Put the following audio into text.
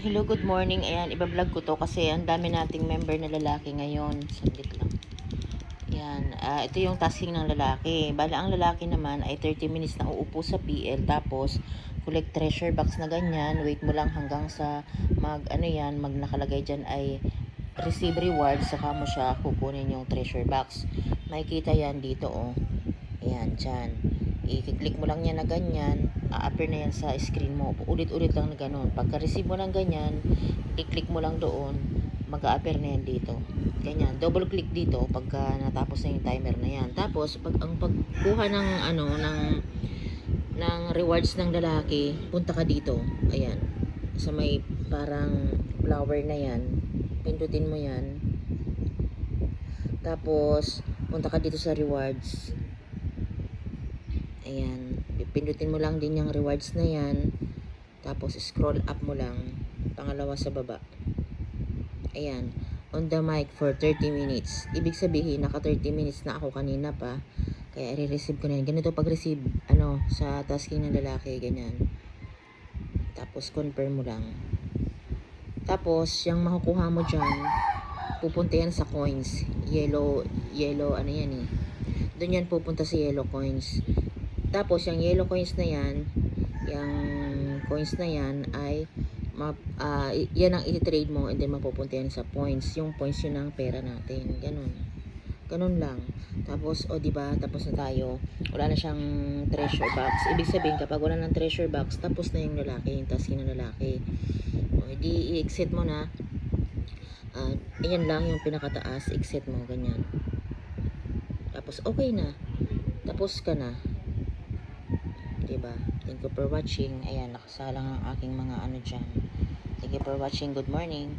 Hello, good morning. Ayan, ibablog ko to kasi ang dami nating member na lalaki ngayon. Sandit lang. Ayan, ito yung tasking ng lalaki. Bala, ang lalaki naman ay 30 minutes na uupo sa PL. Tapos, collect treasure box na ganyan. Wait mo lang hanggang sa mag nakalagay dyan ay receive reward. Saka mo siya kukunin yung treasure box. Makikita yan dito, oh. Ayan, dyan. I-click mo lang yan na ganyan, a-appear na yan sa screen mo. Ulit-ulit lang na ganun. Pagka-receive mo ng ganyan, i-click mo lang doon, mag-a-appear na yan dito. Ganyan. Double click dito pagka natapos na yung timer na yan. Tapos, ang pagkuha ng, ng rewards ng lalaki, punta ka dito. Ayan. Sa may parang flower na yan. Pindutin mo yan. Tapos, punta ka dito sa rewards. Ayan, pipindutin mo lang din yung rewards na yan. Tapos scroll up mo lang, pangalawa sa baba. Ayan, on the mic for 30 minutes. Ibig sabihin, naka 30 minutes na ako kanina pa. Kaya i-receive ko na yan. Ganito pag-receive, sa tasking ng lalaki, ganyan. Tapos confirm mo lang. Tapos, yung makukuha mo dyan, pupunta yan sa coins. Yellow, ano yan eh. Doon yan pupunta sa yellow coins. Tapos, yung yellow coins na yan, ay, yan ang i-trade mo and then mapupunta yan sa points. Yung points yun ang pera natin. Ganun. Ganun lang. Tapos, diba, tapos na tayo. Wala na siyang treasure box. Ibig sabihin, kapag wala ng treasure box, tapos na yung lalaki, yung tasking ng lalaki. Di i-exit mo na. Ayan lang yung pinakataas. Exit mo, ganyan. Tapos, okay na. Tapos ka na. Diba? Thank you for watching. Ayan, nakasalang ang aking mga dyan. Thank you for watching. Good morning.